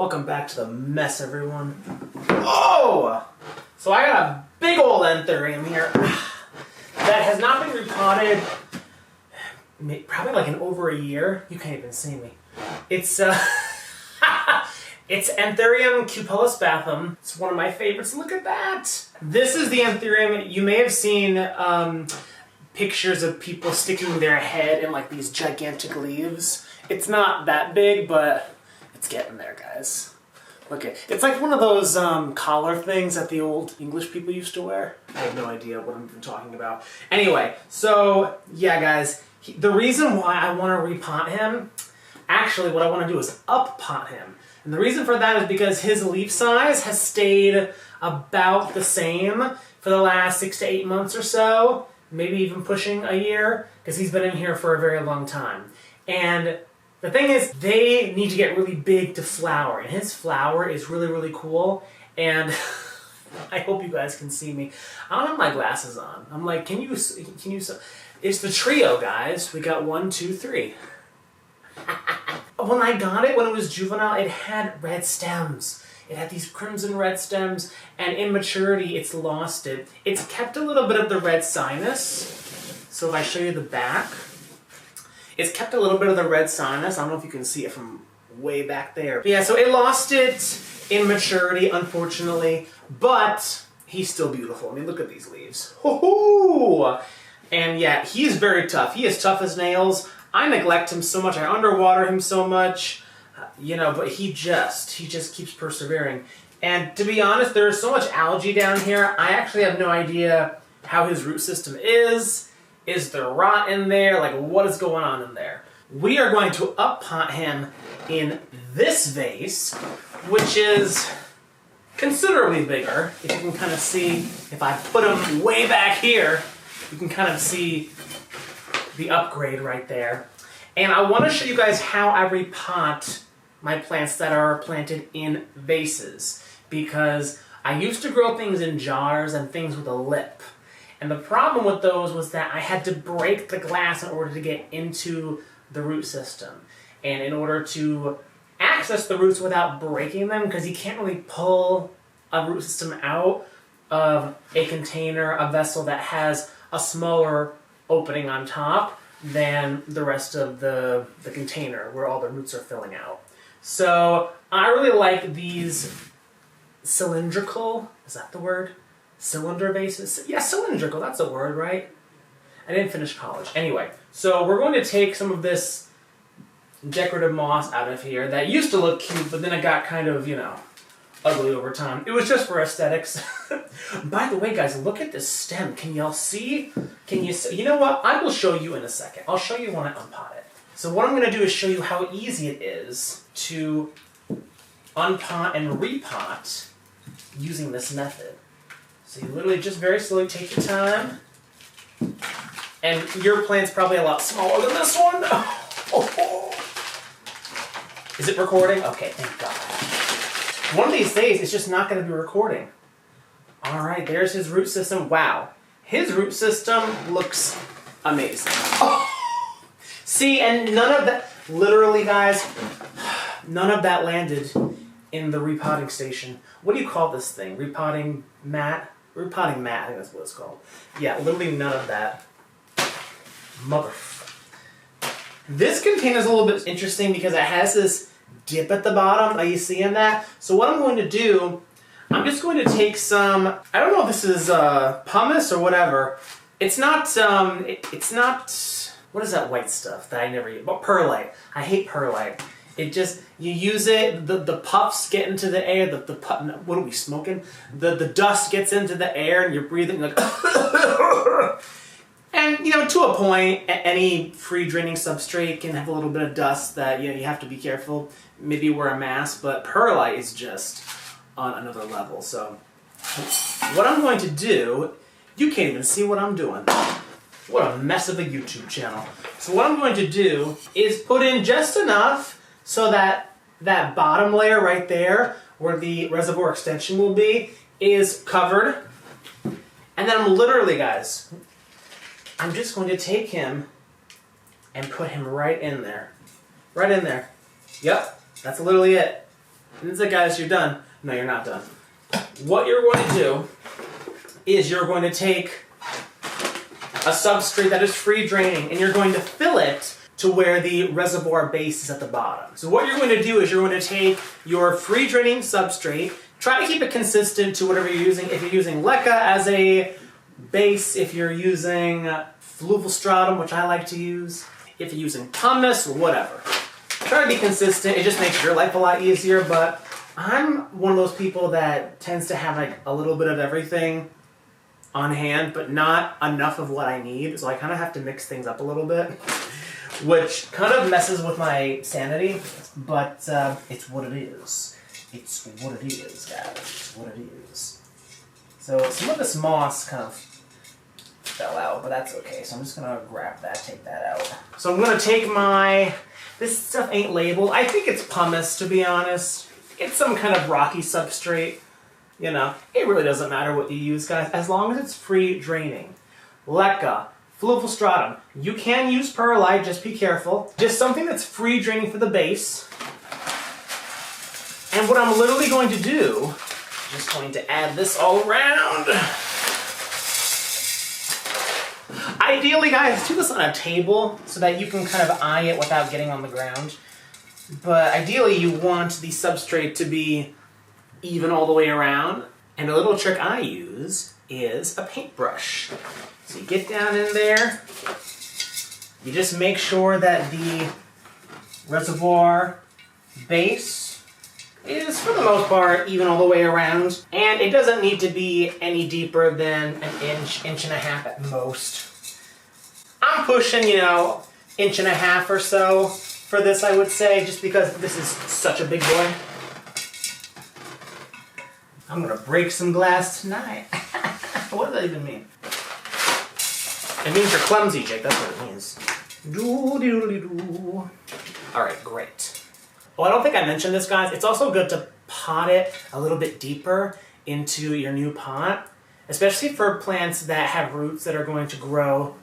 Welcome back to the mess, everyone. Oh! So I got a big old anthurium here that has not been repotted probably like in over a year. You can't even see me. It's it's Anthurium cupullus bathum. It's one of my favorites. Look at that. This is the anthurium. You may have seen pictures of people sticking their head in like these gigantic leaves. It's not that big, but it's getting there, guys. Look at it's like one of those collar things that the old English people used to wear. I have no idea what I'm even talking about. Anyway, so yeah, guys, the reason why I want to repot him, actually what I want to do is up-pot him. And the reason for that is because his leaf size has stayed about the same for the last 6 to 8 months or so, maybe even pushing a year, because he's been in here for a very long time. And the thing is, they need to get really big to flower, and his flower is really, really cool, and I hope you guys can see me. I don't have my glasses on. I'm like, can you, it's the trio, guys. We got 1, 2, 3. When I got it, when it was juvenile, it had red stems. It had these crimson red stems, and in maturity, it's lost it. It's kept a little bit of the red sinus. So if I show you the back, it's kept a little bit of the red sinus. I don't know if you can see it from way back there. But yeah, so it lost it in maturity, unfortunately, but he's still beautiful. I mean, look at these leaves. Ho-ho! And yeah, he's very tough. He is tough as nails. I neglect him so much. I underwater him so much, you know, but he just keeps persevering. And to be honest, there's so much algae down here, I actually have no idea how his root system is. Is there rot in there? Like, what is going on in there? We are going to up-pot him in this vase, which is considerably bigger. If you can kind of see, if I put him way back here, you can kind of see the upgrade right there. And I want to show you guys how I repot my plants that are planted in vases, because I used to grow things in jars and things with a lip. And the problem with those was that I had to break the glass in order to get into the root system. And in order to access the roots without breaking them, because you can't really pull a root system out of a container, a vessel that has a smaller opening on top than the rest of the container where all the roots are filling out. So I really like these cylindrical, is that the word? Cylinder vases? Yeah, cylindrical, that's a word, right? I didn't finish college. Anyway, so we're going to take some of this decorative moss out of here that used to look cute, but then it got kind of, you know, ugly over time. It was just for aesthetics. By the way, guys, look at this stem. Can y'all see? Can you see? You know what? I will show you in a second. I'll show you when I unpot it. So what I'm going to do is show you how easy it is to unpot and repot using this method. So you literally just very slowly take your time. And your plant's probably a lot smaller than this one. Oh. Is it recording? Okay, thank God. One of these days, it's just not going to be recording. All right, there's his root system. Wow. His root system looks amazing. Oh. See, and none of that, literally, guys, none of that landed in the repotting station. What do you call this thing? Repotting mat? Repotting mat, I think that's what it's called. Yeah, literally none of that. This container's a little bit interesting because it has this dip at the bottom. Are you seeing that? So what I'm going to do, I'm just going to take some, I don't know if this is pumice or whatever. It's not, what is that white stuff that I never use? Well, perlite. I hate perlite. It just, you use it, the puffs get into the air, what are we smoking? The dust gets into the air and you're breathing like, and you know, to a point, any free draining substrate can have a little bit of dust that, you know, you have to be careful. Maybe wear a mask, but perlite is just on another level. So what I'm going to do, you can't even see what I'm doing. What a mess of a YouTube channel. So what I'm going to do is put in just enough so that that bottom layer right there, where the reservoir extension will be, is covered. And then I'm literally, guys, I'm just going to take him and put him right in there. Right in there. Yep, that's literally it. And it's like, guys, you're done. No, you're not done. What you're going to do is you're going to take a substrate that is free draining and you're going to fill it to where the reservoir base is at the bottom. So what you're going to do is you're going to take your free draining substrate, try to keep it consistent to whatever you're using. If you're using leca as a base, if you're using fluval stratum, which I like to use, if you're using pumice, whatever. Try to be consistent. It just makes your life a lot easier, but I'm one of those people that tends to have like a little bit of everything on hand, but not enough of what I need. So I kind of have to mix things up a little bit, which kind of messes with my sanity, but it's what it is. It's what it is, guys. It's what it is. So some of this moss kind of fell out, but that's okay. So I'm just gonna grab that, take that out. So I'm gonna take this stuff ain't labeled. I think it's pumice, to be honest. It's some kind of rocky substrate. You know, it really doesn't matter what you use, guys, as long as it's free draining. Leca, fluval stratum. You can use perlite, just be careful. Just something that's free draining for the base. And what I'm literally going to do, just going to add this all around. Ideally, guys, do this on a table so that you can kind of eye it without getting on the ground. But ideally, you want the substrate to be even all the way around. And a little trick I use is a paintbrush. So you get down in there, you just make sure that the reservoir base is, for the most part, even all the way around. And it doesn't need to be any deeper than an inch, inch and a half at most. I'm pushing, you know, inch and a half or so for this, I would say, just because this is such a big boy. I'm gonna break some glass tonight. What does that even mean? It means you're clumsy, Jake. That's what it means. Doo-doo-doo-doo. All right, great. Well, I don't think I mentioned this, guys. It's also good to pot it a little bit deeper into your new pot, especially for plants that have roots that are going to grow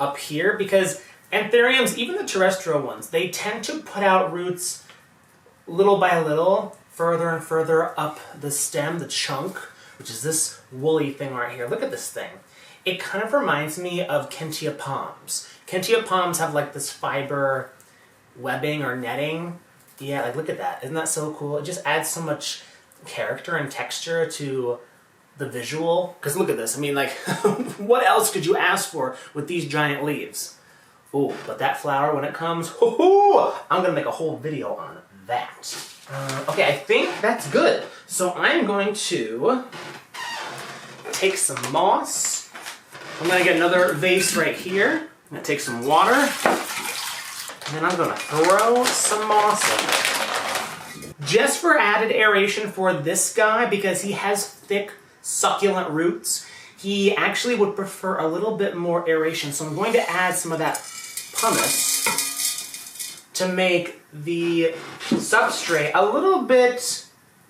up here, because anthuriums, even the terrestrial ones, they tend to put out roots little by little, further and further up the stem, the chunk, which is this woolly thing right here. Look at this thing. It kind of reminds me of Kentia palms. Kentia palms have like this fiber webbing or netting. Yeah, like look at that. Isn't that so cool? It just adds so much character and texture to the visual. Because look at this. I mean, like, what else could you ask for with these giant leaves? Oh, but that flower, when it comes, I'm going to make a whole video on that. Okay, I think that's good. So I'm going to take some moss. I'm going to get another vase right here. I'm going to take some water. And then I'm going to throw some moss in there. Just for added aeration for this guy, because he has thick, succulent roots, he actually would prefer a little bit more aeration. So I'm going to add some of that pumice to make the substrate a little bit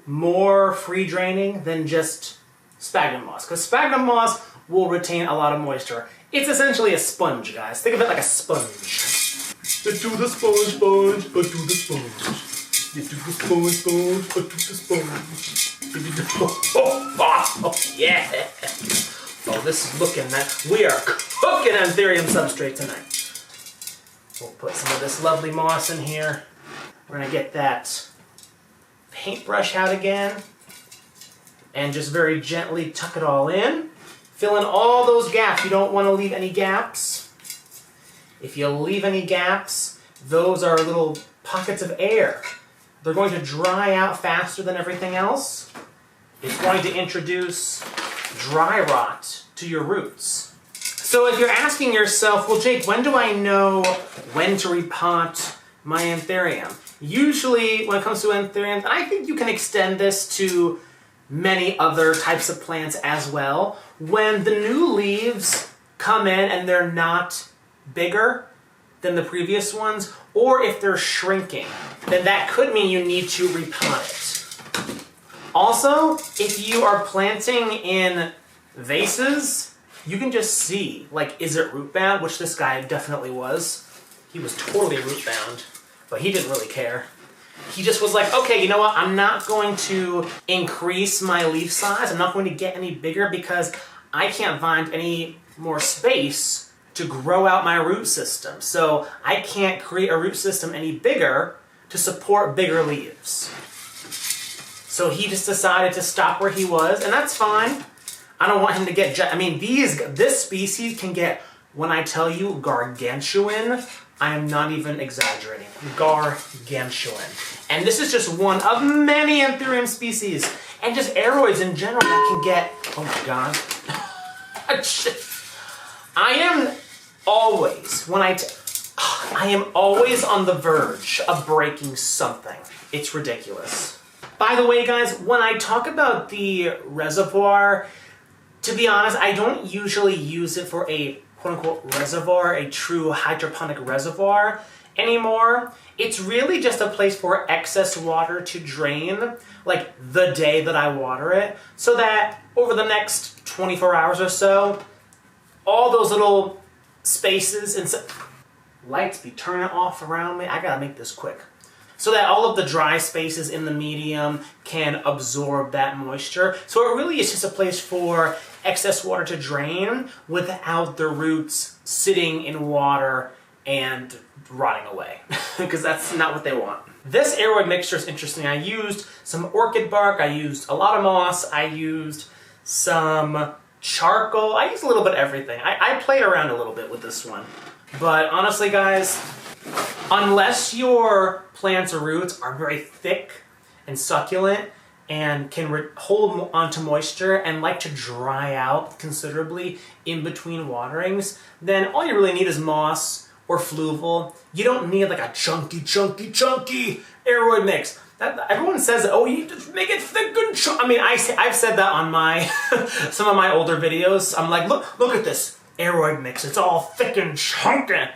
more free draining than just sphagnum moss, because sphagnum moss will retain a lot of moisture. It's essentially a sponge, guys. Think of it like a sponge. Do the sponge, sponge, but do the sponge. You do the sponge, sponge, but do the sponge. Oh, yeah. Oh, this is looking that we are cooking anthurium substrate tonight. We'll put some of this lovely moss in here. We're gonna get that paintbrush out again and just very gently tuck it all in. Fill in all those gaps. You don't want to leave any gaps. If you leave any gaps, those are little pockets of air. They're going to dry out faster than everything else. It's going to introduce dry rot to your roots. So if you're asking yourself, well, Jake, when do I know when to repot my anthurium? Usually when it comes to anthuriums, I think you can extend this to many other types of plants as well. When the new leaves come in and they're not bigger than the previous ones, or if they're shrinking, then that could mean you need to repot it. Also, if you are planting in vases, you can just see, like, is it root bound? Which this guy definitely was. He was totally root bound, but he didn't really care. He just was like, okay, you know what? I'm not going to increase my leaf size. I'm not going to get any bigger because I can't find any more space to grow out my root system. So I can't create a root system any bigger to support bigger leaves. So he just decided to stop where he was, and that's fine. I don't want him to get, I mean, this species can get, when I tell you gargantuan, I am not even exaggerating. Gargantuan. And this is just one of many Anthurium species, and just aeroids in general that can get, oh my God. I am always, I am always on the verge of breaking something. It's ridiculous. By the way, guys, when I talk about the reservoir, to be honest, I don't usually use it for a quote-unquote reservoir, a true hydroponic reservoir anymore. It's really just a place for excess water to drain, like the day that I water it, so that over the next 24 hours or so, all those little spaces and lights be turning off around me. I gotta make this quick. So that all of the dry spaces in the medium can absorb that moisture. So it really is just a place for excess water to drain without the roots sitting in water and rotting away, because that's not what they want. This aeroid mixture is interesting. I used some orchid bark, I used a lot of moss, I used some charcoal, I used a little bit of everything. I played around a little bit with this one. But honestly, guys, unless your plants or roots are very thick and succulent and can hold onto moisture and like to dry out considerably in between waterings, then all you really need is moss or fluval. You don't need like a chunky aeroid mix. Everyone says, oh, you need to make it thick and chunky. I mean, I've said that on my some of my older videos. I'm like, look at this aeroid mix. It's all thick and chunky.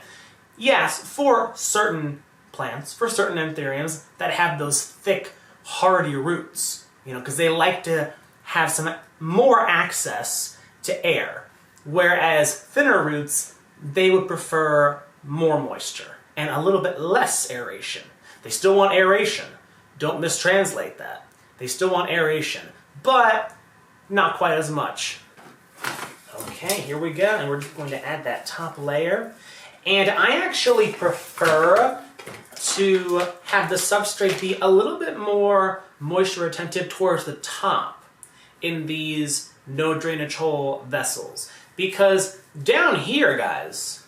Yes, for certain plants, for certain anthuriums that have those thick, hardy roots, you know, because they like to have some more access to air, whereas thinner roots, they would prefer more moisture and a little bit less aeration. They still want aeration. Don't mistranslate that. They still want aeration, but not quite as much. Okay, here we go, and we're going to add that top layer. And I actually prefer to have the substrate be a little bit more moisture retentive towards the top in these no drainage hole vessels. Because down here, guys,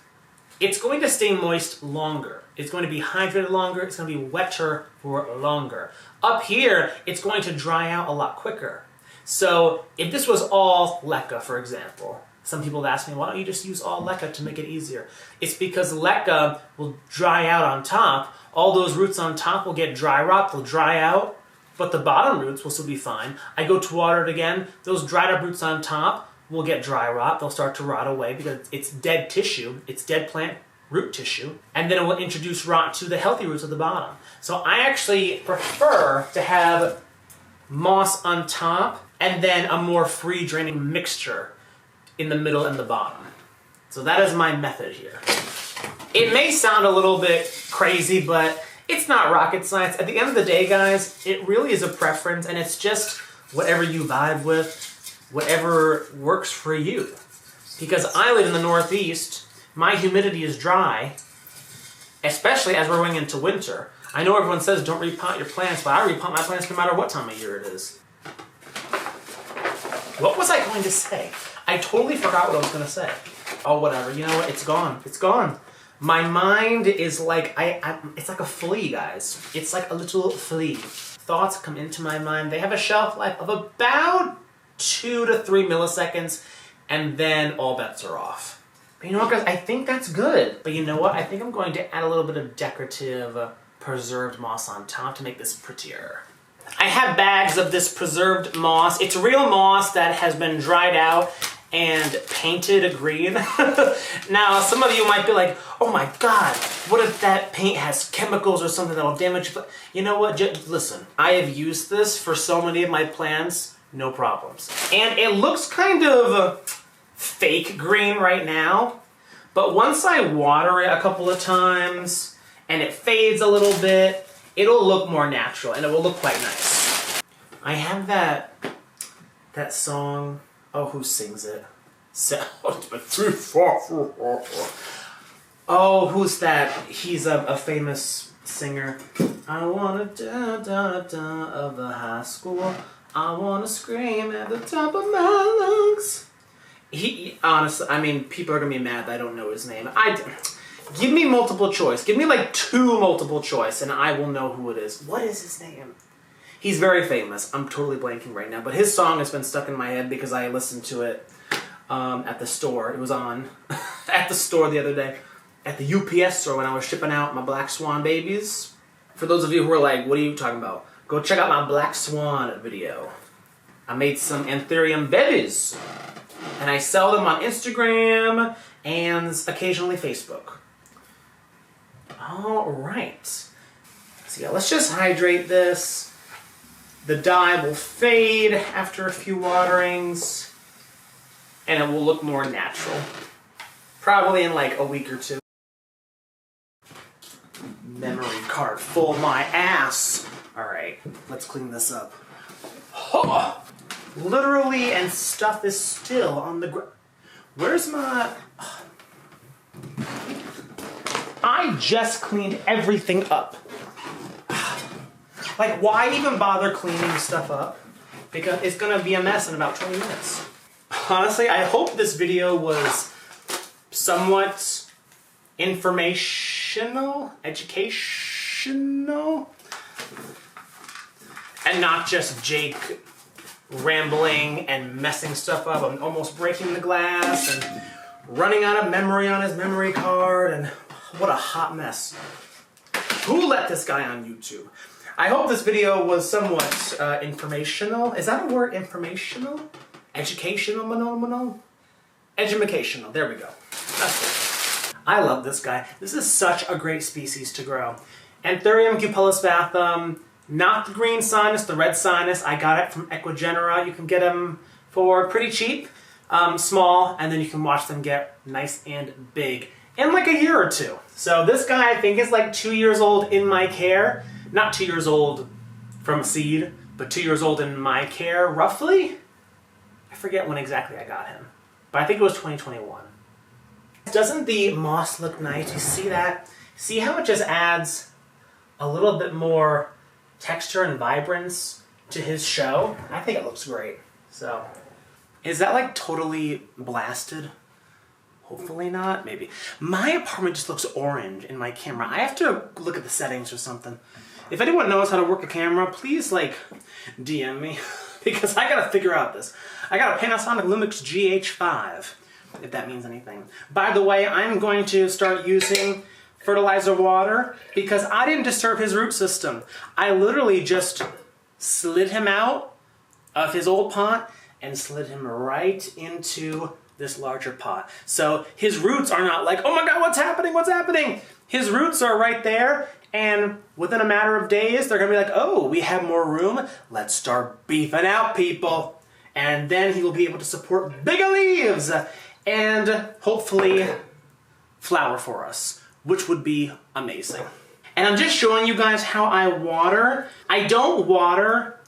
it's going to stay moist longer. It's going to be hydrated longer. It's going to be wetter for longer. Up here, it's going to dry out a lot quicker. So if this was all leca, for example, some people have asked me, why don't you just use all leca to make it easier? It's because leca will dry out on top. All those roots on top will get dry rot, they'll dry out, but the bottom roots will still be fine. I go to water it again, those dried up roots on top will get dry rot, they'll start to rot away because it's dead tissue, it's dead plant root tissue, and then it will introduce rot to the healthy roots at the bottom. So I actually prefer to have moss on top and then a more free draining mixture in the middle and the bottom. So that is my method here. It may sound a little bit crazy, but it's not rocket science. At the end of the day, guys, it really is a preference, and it's just whatever you vibe with, whatever works for you. Because I live in the Northeast, my humidity is dry, especially as we're going into winter. I know everyone says don't repot your plants, but I repot my plants no matter what time of year it is. What was I going to say? I totally forgot what I was going to say. Oh, whatever. You know what? It's gone. It's gone. My mind is like, it's like a flea, guys. It's like a little flea. Thoughts come into my mind. They have a shelf life of about 2 to 3 milliseconds, and then all bets are off. But you know what, guys? I think that's good. But you know what? I think I'm going to add a little bit of decorative preserved moss on top to make this prettier. I have bags of this preserved moss. It's real moss that has been dried out and painted green. Now, some of you might be like, oh my God, what if that paint has chemicals or something that'll damage you? You know what, listen, I have used this for so many of my plants, no problems. And it looks kind of fake green right now, but once I water it a couple of times and it fades a little bit, it'll look more natural and it will look quite nice. I have that song, oh, who sings it? Oh, who's that? He's a famous singer. I wanna da of the high school. I wanna scream at the top of my lungs. He honestly, I mean, people are gonna be mad that I don't know his name. Give me multiple choice. Give me like 2 multiple choice, and I will know who it is. What is his name? He's very famous. I'm totally blanking right now, but his song has been stuck in my head because I listened to it at the store. It was on at the store the other day, at the UPS store when I was shipping out my Black Swan babies. For those of you who are like, what are you talking about? Go check out my Black Swan video. I made some Anthurium babies, and I sell them on Instagram and occasionally Facebook. All right. So yeah, let's just hydrate this. The dye will fade after a few waterings, and it will look more natural. Probably in like a week or 2. Memory card full my ass. All right, let's clean this up. Oh, literally, and stuff is still on the ground. Where's my... I just cleaned everything up. Like, why even bother cleaning stuff up? Because it's gonna be a mess in about 20 minutes. Honestly, I hope this video was somewhat informational, educational, and not just Jake rambling and messing stuff up. I'm almost breaking the glass and running out of memory on his memory card, and what a hot mess. Who let this guy on YouTube? I hope this video was somewhat informational. Is that a word, informational? Educational? Educational, there we go. That's good. I love this guy. This is such a great species to grow. Anthurium cupellus vathum, not the green sinus, the red sinus. I got it from Equigenera. You can get them for pretty cheap, small, and then you can watch them get nice and big in like a year or 2. So this guy, I think, is like 2 years old in my care. Not 2 years old from seed, but 2 years old in my care, roughly. I forget when exactly I got him, but I think it was 2021. Doesn't the moss look nice? You see that? See how it just adds a little bit more texture and vibrance to his show? I think it looks great. So, is that like totally blasted? Hopefully not, maybe. My apartment just looks orange in my camera. I have to look at the settings or something. If anyone knows how to work a camera, please like DM me because I gotta figure out this. I got a Panasonic Lumix GH5, if that means anything. By the way, I'm going to start using fertilizer water because I didn't disturb his root system. I literally just slid him out of his old pot and slid him right into this larger pot. So his roots are not like, oh my God, what's happening? What's happening? His roots are right there, and within a matter of days, they're gonna be like, oh, we have more room. Let's start beefing out, people. And then he will be able to support bigger leaves and hopefully flower for us, which would be amazing. And I'm just showing you guys how I water. I don't water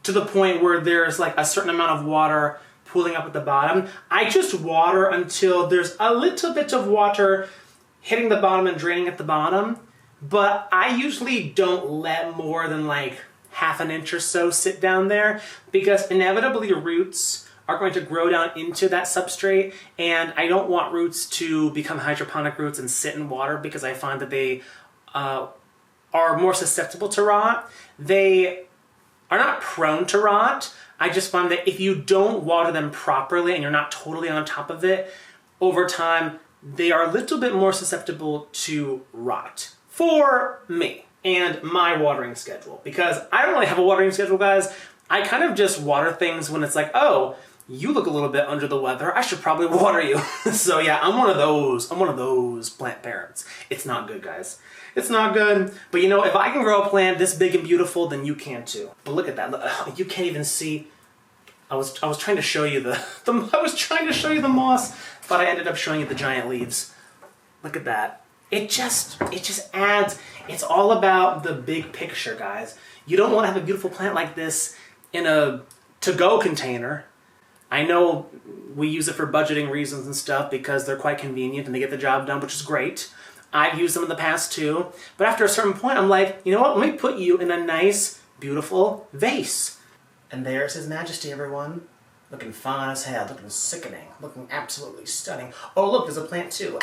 to the point where there's like a certain amount of water pooling up at the bottom. I just water until there's a little bit of water hitting the bottom and draining at the bottom. But I usually don't let more than like half an inch or so sit down there because inevitably roots are going to grow down into that substrate, and I don't want roots to become hydroponic roots and sit in water because I find that they are more susceptible to rot. They are not prone to rot. I just find that if you don't water them properly and you're not totally on top of it, over time they are a little bit more susceptible to rot. For me and my watering schedule, because I don't really have a watering schedule, guys. I kind of just water things when it's like, oh, you look a little bit under the weather, I should probably water you. So yeah, I'm one of those plant parents. It's not good, guys. It's not good. But you know, if I can grow a plant this big and beautiful, then you can too. But look at that. Look, you can't even see. I was trying to show you the moss, but I ended up showing you the giant leaves. Look at that. it just adds, it's all about the big picture, guys. You don't want to have a beautiful plant like this in a to-go container. I know we use it for budgeting reasons and stuff because they're quite convenient and they get the job done, which is great. I've used them in the past too. But after a certain point, I'm like, you know what? Let me put you in a nice, beautiful vase. And there's His Majesty, everyone. Looking fine as hell, looking sickening, looking absolutely stunning. Oh, look, there's a plant too.